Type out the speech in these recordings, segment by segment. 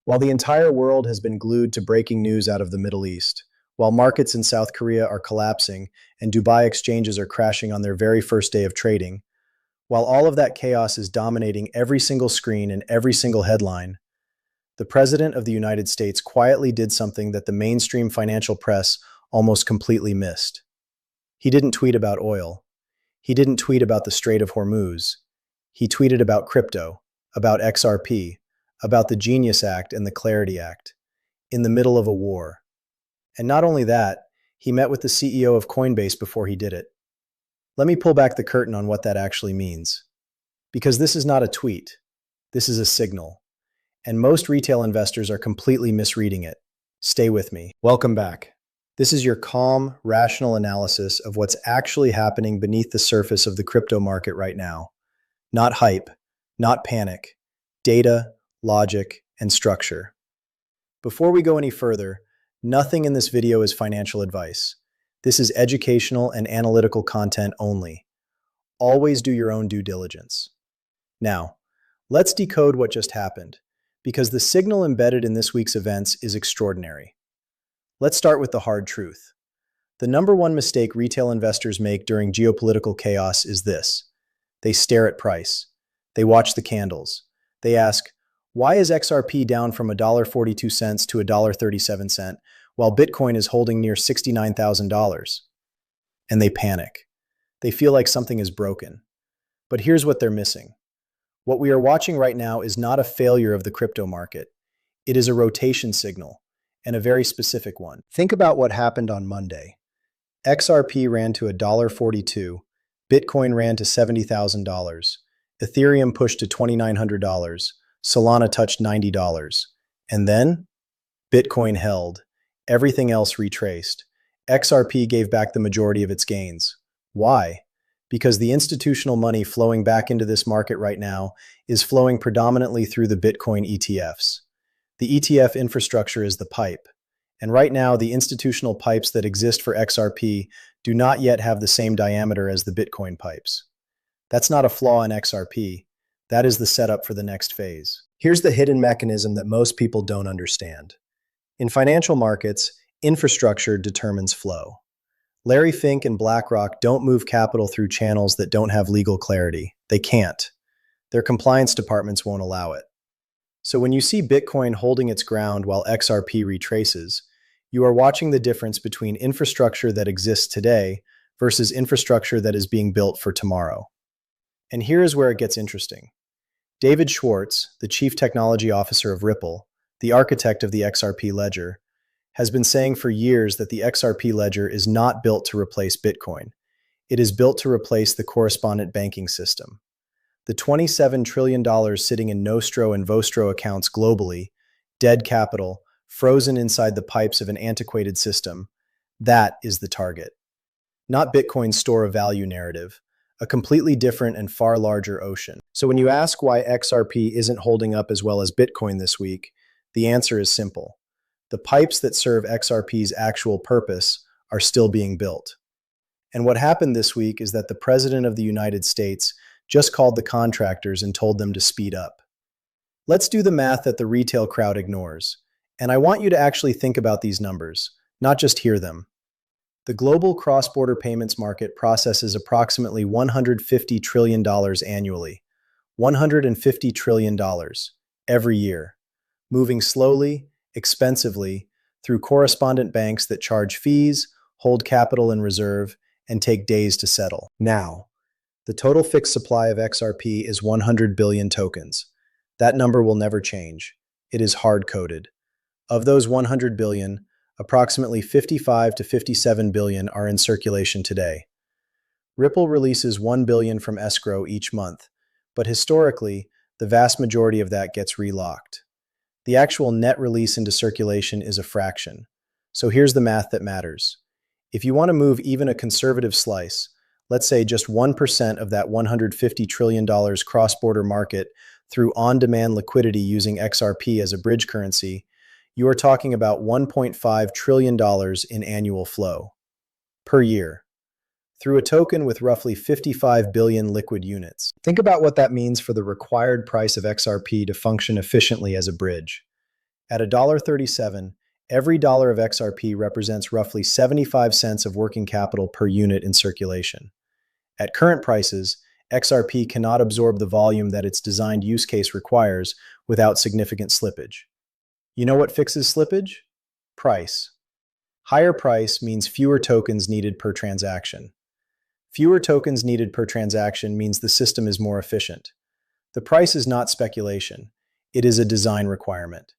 While the entire world has been glued to breaking news out of the Middle East, while markets in South Korea are collapsing and Dubai exchanges are crashing on their very first day of trading, while all of that chaos is dominating every single screen and every single headline, the President of the United States quietly did something that the mainstream financial press almost completely missed. He didn't tweet about oil. He didn't tweet about the Strait of Hormuz. He tweeted about crypto, about XRP, about the Genius Act and the Clarity Act, in the middle of a war. And not only that, he met with the CEO of Coinbase before he did it. Let me pull back the curtain on what that actually means. Because this is not a tweet. This is a signal. And most retail investors are completely misreading it. Stay with me. Welcome back. This is your calm, rational analysis of what's actually happening beneath the surface of the crypto market right now. Not hype, not panic. Data, logic, and structure. Before we go any further, nothing in this video is financial advice. This is educational and analytical content only. Always do your own due diligence. Now, let's decode what just happened, because the signal embedded in this week's events is extraordinary. Let's start with the hard truth. The number one mistake retail investors make during geopolitical chaos is this. They stare at price. They watch the candles. They ask, why is XRP down from $1.42 to $1.37 while Bitcoin is holding near $69,000? And they panic. They feel like something is broken. But here's what they're missing. What we are watching right now is not a failure of the crypto market. It is a rotation signal, and a very specific one. Think about what happened on Monday. XRP ran to $1.42, Bitcoin ran to $70,000, Ethereum pushed to $2,900, Solana touched $90, and then Bitcoin held. Everything else retraced. XRP gave back the majority of its gains. Why? Because the institutional money flowing back into this market right now is flowing predominantly through the Bitcoin ETFs. The ETF infrastructure is the pipe. And right now, the institutional pipes that exist for XRP do not yet have the same diameter as the Bitcoin pipes. That's not a flaw in XRP. That is the setup for the next phase. Here's the hidden mechanism that most people don't understand. In financial markets, infrastructure determines flow. Larry Fink and BlackRock don't move capital through channels that don't have legal clarity. They can't. Their compliance departments won't allow it. So when you see Bitcoin holding its ground while XRP retraces, you are watching the difference between infrastructure that exists today versus infrastructure that is being built for tomorrow. And here is where it gets interesting. David Schwartz, the chief technology officer of Ripple, the architect of the XRP ledger, has been saying for years that the XRP ledger is not built to replace Bitcoin. It is built to replace the correspondent banking system. The $27 trillion sitting in Nostro and Vostro accounts globally, dead capital, frozen inside the pipes of an antiquated system, that is the target. Not Bitcoin's store of value narrative, a completely different and far larger ocean. So when you ask why XRP isn't holding up as well as Bitcoin this week, the answer is simple. The pipes that serve XRP's actual purpose are still being built. And what happened this week is that the President of the United States just called the contractors and told them to speed up. Let's do the math that the retail crowd ignores. And I want you to actually think about these numbers, not just hear them. The global cross-border payments market processes approximately $150 trillion annually. $150 trillion every year, moving slowly, expensively, through correspondent banks that charge fees, hold capital in reserve, and take days to settle. Now, the total fixed supply of XRP is 100 billion tokens. That number will never change. It is hard-coded. Of those 100 billion, approximately 55 to 57 billion are in circulation today. Ripple releases 1 billion from escrow each month, but historically, the vast majority of that gets relocked. The actual net release into circulation is a fraction. So here's the math that matters. If you want to move even a conservative slice, let's say just 1% of that $150 trillion cross-border market through on-demand liquidity using XRP as a bridge currency, you are talking about $1.5 trillion in annual flow per year through a token with roughly 55 billion liquid units. Think about what that means for the required price of XRP to function efficiently as a bridge. At $1.37, every dollar of XRP represents roughly 75 cents of working capital per unit in circulation. At current prices, XRP cannot absorb the volume that its designed use case requires without significant slippage. You know what fixes slippage? Price. Higher price means fewer tokens needed per transaction. Fewer tokens needed per transaction means the system is more efficient. The price is not speculation. It is a design requirement.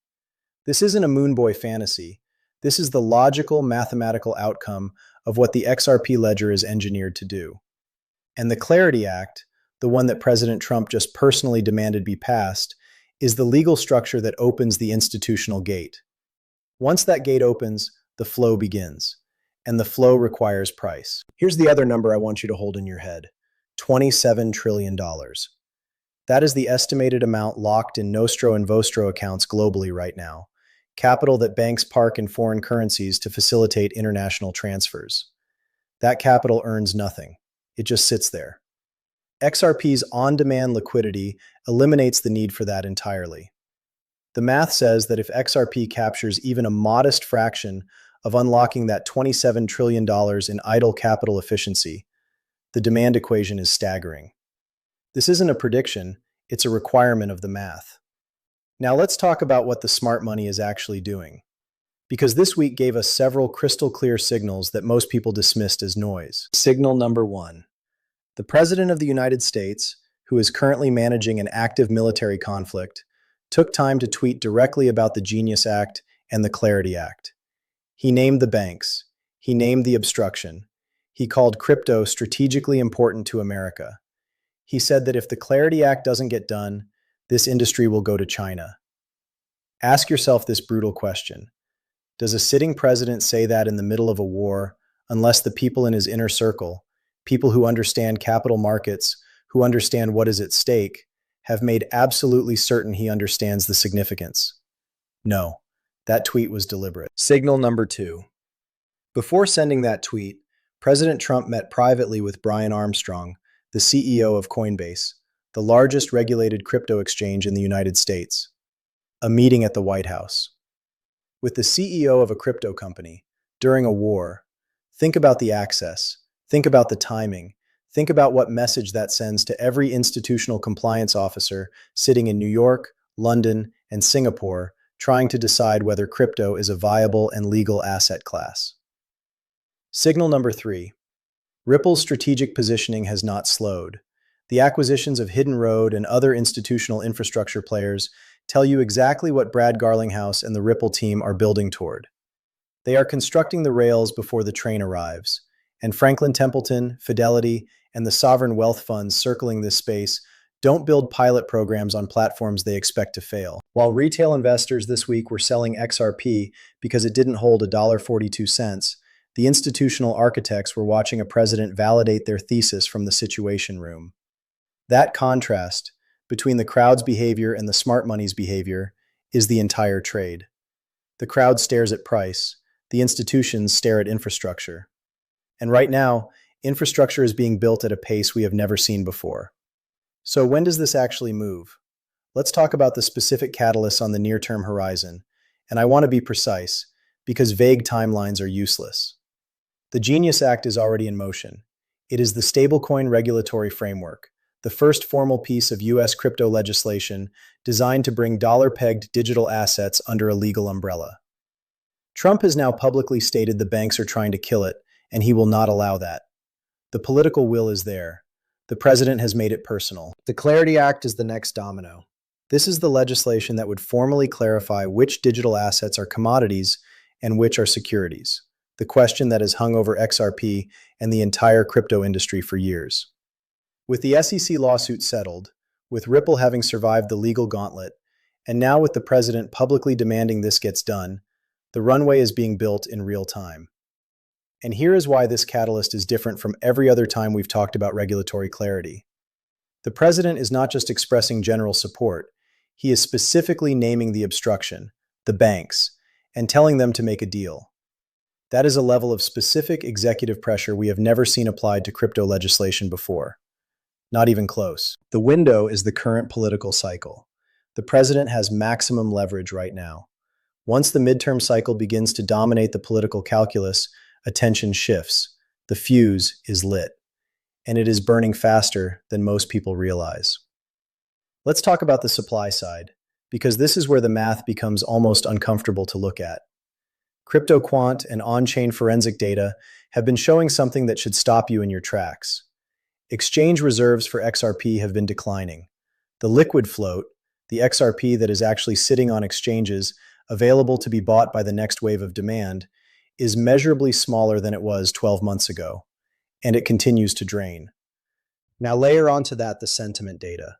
This isn't a Moonboy fantasy. This is the logical, mathematical outcome of what the XRP ledger is engineered to do. And the Clarity Act, the one that President Trump just personally demanded be passed, is the legal structure that opens the institutional gate. Once that gate opens, the flow begins. And the flow requires price. Here's the other number I want you to hold in your head: $27 trillion. That is the estimated amount locked in Nostro and Vostro accounts globally right now, capital that banks park in foreign currencies to facilitate international transfers. That capital earns nothing. It just sits there. XRP's on-demand liquidity eliminates the need for that entirely. The math says that if XRP captures even a modest fraction of unlocking that $27 trillion in idle capital efficiency, the demand equation is staggering. This isn't a prediction, it's a requirement of the math. Now let's talk about what the smart money is actually doing. Because this week gave us several crystal clear signals that most people dismissed as noise. Signal number 1. The President of the United States, who is currently managing an active military conflict, took time to tweet directly about the Genius Act and the Clarity Act. He named the banks. He named the obstruction. He called crypto strategically important to America. He said that if the Clarity Act doesn't get done, this industry will go to China. Ask yourself this brutal question. Does a sitting president say that in the middle of a war, unless the people in his inner circle, people who understand capital markets, who understand what is at stake, have made absolutely certain he understands the significance? No, that tweet was deliberate. Signal number 2. Before sending that tweet, President Trump met privately with Brian Armstrong, the CEO of Coinbase, the largest regulated crypto exchange in the United States. A meeting at the White House. With the CEO of a crypto company, during a war, think about the access, think about the timing, think about what message that sends to every institutional compliance officer sitting in New York, London, and Singapore trying to decide whether crypto is a viable and legal asset class. Signal number 3. Ripple's strategic positioning has not slowed. The acquisitions of Hidden Road and other institutional infrastructure players tell you exactly what Brad Garlinghouse and the Ripple team are building toward. They are constructing the rails before the train arrives, and Franklin Templeton, Fidelity, and the sovereign wealth funds circling this space don't build pilot programs on platforms they expect to fail. While retail investors this week were selling XRP because it didn't hold $1.42, the institutional architects were watching a president validate their thesis from the Situation Room. That contrast between the crowd's behavior and the smart money's behavior is the entire trade. The crowd stares at price, the institutions stare at infrastructure. And right now, infrastructure is being built at a pace we have never seen before. So when does this actually move? Let's talk about the specific catalysts on the near-term horizon, and I want to be precise, because vague timelines are useless. The Genius Act is already in motion. It is the stablecoin regulatory framework, the first formal piece of U.S. crypto legislation designed to bring dollar-pegged digital assets under a legal umbrella. Trump has now publicly stated the banks are trying to kill it, and he will not allow that. The political will is there. The president has made it personal. The Clarity Act is the next domino. This is the legislation that would formally clarify which digital assets are commodities and which are securities, the question that has hung over XRP and the entire crypto industry for years. With the SEC lawsuit settled, with Ripple having survived the legal gauntlet, and now with the president publicly demanding this gets done, the runway is being built in real time. And here is why this catalyst is different from every other time we've talked about regulatory clarity. The president is not just expressing general support, he is specifically naming the obstruction, the banks, and telling them to make a deal. That is a level of specific executive pressure we have never seen applied to crypto legislation before. Not even close. The window is the current political cycle. The president has maximum leverage right now. Once the midterm cycle begins to dominate the political calculus, attention shifts. The fuse is lit, and it is burning faster than most people realize. Let's talk about the supply side, because this is where the math becomes almost uncomfortable to look at. Crypto quant and on-chain forensic data have been showing something that should stop you in your tracks. Exchange reserves for XRP have been declining. The liquid float, the XRP that is actually sitting on exchanges, available to be bought by the next wave of demand, is measurably smaller than it was 12 months ago, and it continues to drain. Now layer onto that the sentiment data.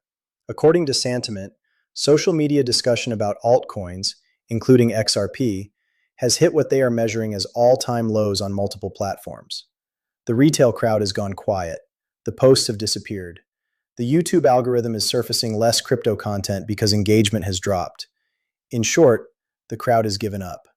According to Santiment, social media discussion about altcoins, including XRP, has hit what they are measuring as all-time lows on multiple platforms. The retail crowd has gone quiet. The posts have disappeared. The YouTube algorithm is surfacing less crypto content because engagement has dropped. In short, the crowd has given up.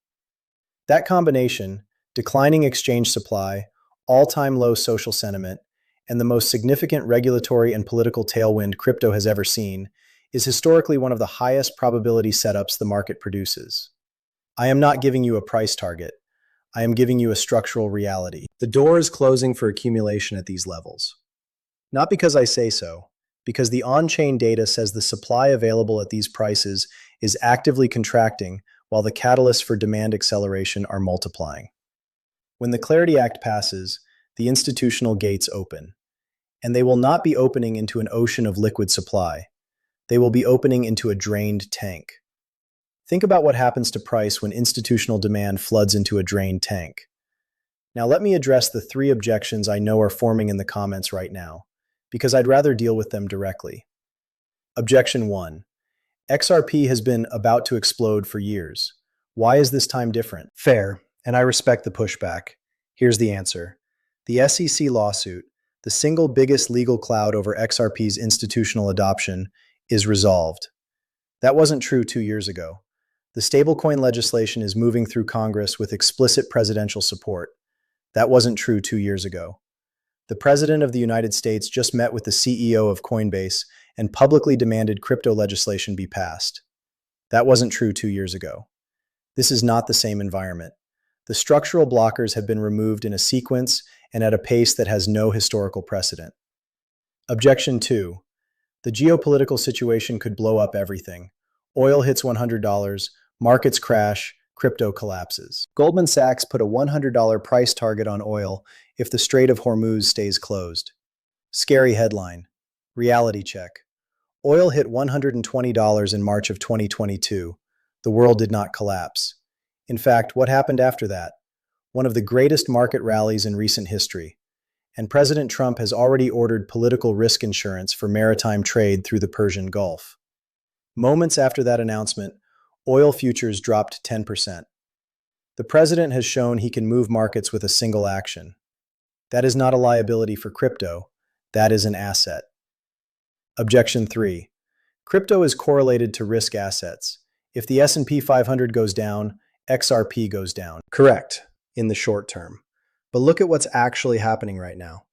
That combination, declining exchange supply, all-time low social sentiment, and the most significant regulatory and political tailwind crypto has ever seen, is historically one of the highest probability setups the market produces. I am not giving you a price target. I am giving you a structural reality. The door is closing for accumulation at these levels. Not because I say so, because the on-chain data says the supply available at these prices is actively contracting while the catalysts for demand acceleration are multiplying. When the Clarity Act passes, the institutional gates open. And they will not be opening into an ocean of liquid supply. They will be opening into a drained tank. Think about what happens to price when institutional demand floods into a drained tank. Now let me address the 3 objections I know are forming in the comments right now, because I'd rather deal with them directly. Objection 1. XRP has been about to explode for years. Why is this time different? Fair, and I respect the pushback. Here's the answer. The SEC lawsuit, the single biggest legal cloud over XRP's institutional adoption, is resolved. That wasn't true 2 years ago. The stablecoin legislation is moving through Congress with explicit presidential support. That wasn't true 2 years ago. The President of the United States just met with the CEO of Coinbase and publicly demanded crypto legislation be passed. That wasn't true 2 years ago. This is not the same environment. The structural blockers have been removed in a sequence and at a pace that has no historical precedent. Objection 2. The geopolitical situation could blow up everything. Oil hits $100, markets crash, crypto collapses. Goldman Sachs put a $100 price target on oil if the Strait of Hormuz stays closed. Scary headline. Reality check. Oil hit $120 in March of 2022. The world did not collapse. In fact, what happened after that? One of the greatest market rallies in recent history. And President Trump has already ordered political risk insurance for maritime trade through the Persian Gulf. Moments after that announcement, oil futures dropped 10%. The president has shown he can move markets with a single action. That is not a liability for crypto. That is an asset. Objection 3. Crypto is correlated to risk assets. If the S&P 500 goes down, XRP goes down. Correct, in the short term. But look at what's actually happening right now.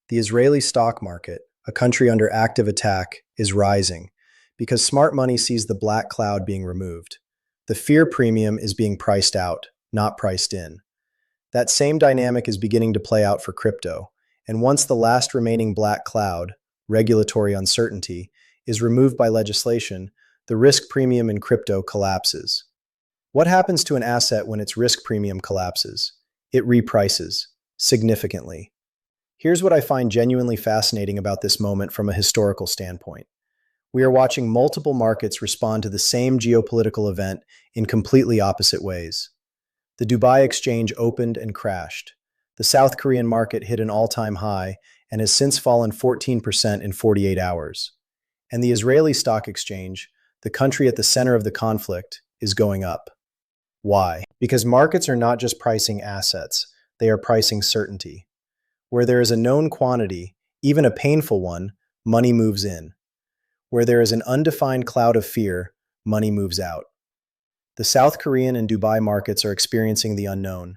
The Israeli stock market, a country under active attack, is rising because smart money sees the black cloud being removed. The fear premium is being priced out, not priced in. That same dynamic is beginning to play out for crypto, and once the last remaining black cloud, regulatory uncertainty, is removed by legislation, the risk premium in crypto collapses. What happens to an asset when its risk premium collapses? It reprices, significantly. Here's what I find genuinely fascinating about this moment from a historical standpoint. We are watching multiple markets respond to the same geopolitical event in completely opposite ways. The Dubai exchange opened and crashed. The South Korean market hit an all-time high and has since fallen 14% in 48 hours. And the Israeli stock exchange, the country at the center of the conflict, is going up. Why? Because markets are not just pricing assets, they are pricing certainty. Where there is a known quantity, even a painful one, money moves in. Where there is an undefined cloud of fear, money moves out. The South Korean and Dubai markets are experiencing the unknown.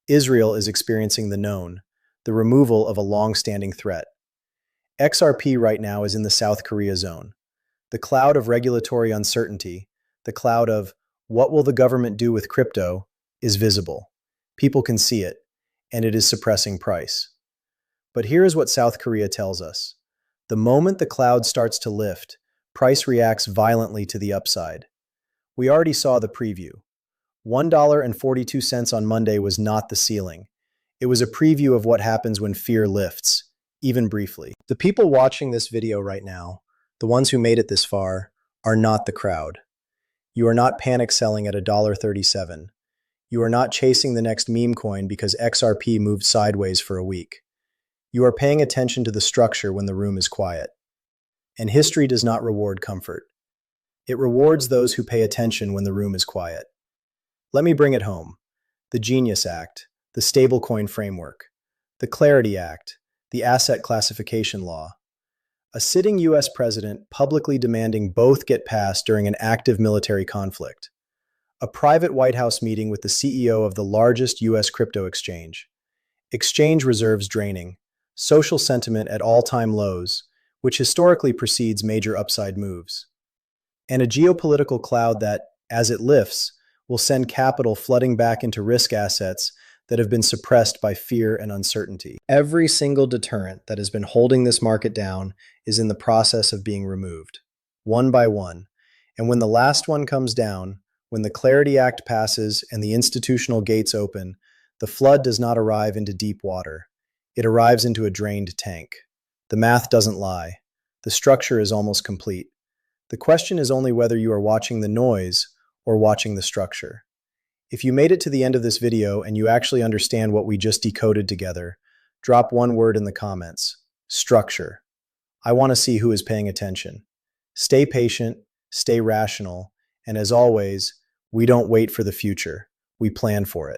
Israel is experiencing the known, the removal of a long-standing threat. XRP right now is in the South Korea zone. The cloud of regulatory uncertainty, the cloud of What will the government do with crypto is visible. People can see it, and it is suppressing price. But here is what South Korea tells us. The moment the cloud starts to lift, price reacts violently to the upside. We already saw the preview. $1.42 on Monday was not the ceiling. It was a preview of what happens when fear lifts, even briefly. The people watching this video right now, the ones who made it this far, are not the crowd. You are not panic selling at $1.37. You are not chasing the next meme coin because XRP moved sideways for a week. You are paying attention to the structure when the room is quiet. And history does not reward comfort. It rewards those who pay attention when the room is quiet. Let me bring it home. The Genius Act, the Stablecoin Framework, the Clarity Act, the Asset Classification Law. A sitting U.S. president publicly demanding both get passed during an active military conflict. A private White House meeting with the CEO of the largest U.S. crypto exchange. Exchange reserves draining. Social sentiment at all-time lows, which historically precedes major upside moves. And a geopolitical cloud that, as it lifts, will send capital flooding back into risk assets that have been suppressed by fear and uncertainty. Every single deterrent that has been holding this market down is in the process of being removed, one by one. And when the last one comes down, when the Clarity Act passes and the institutional gates open, the flood does not arrive into deep water. It arrives into a drained tank. The math doesn't lie. The structure is almost complete. The question is only whether you are watching the noise or watching the structure. If you made it to the end of this video and you actually understand what we just decoded together, drop one word in the comments: structure. I want to see who is paying attention. Stay patient, stay rational, and as always, we don't wait for the future. We plan for it.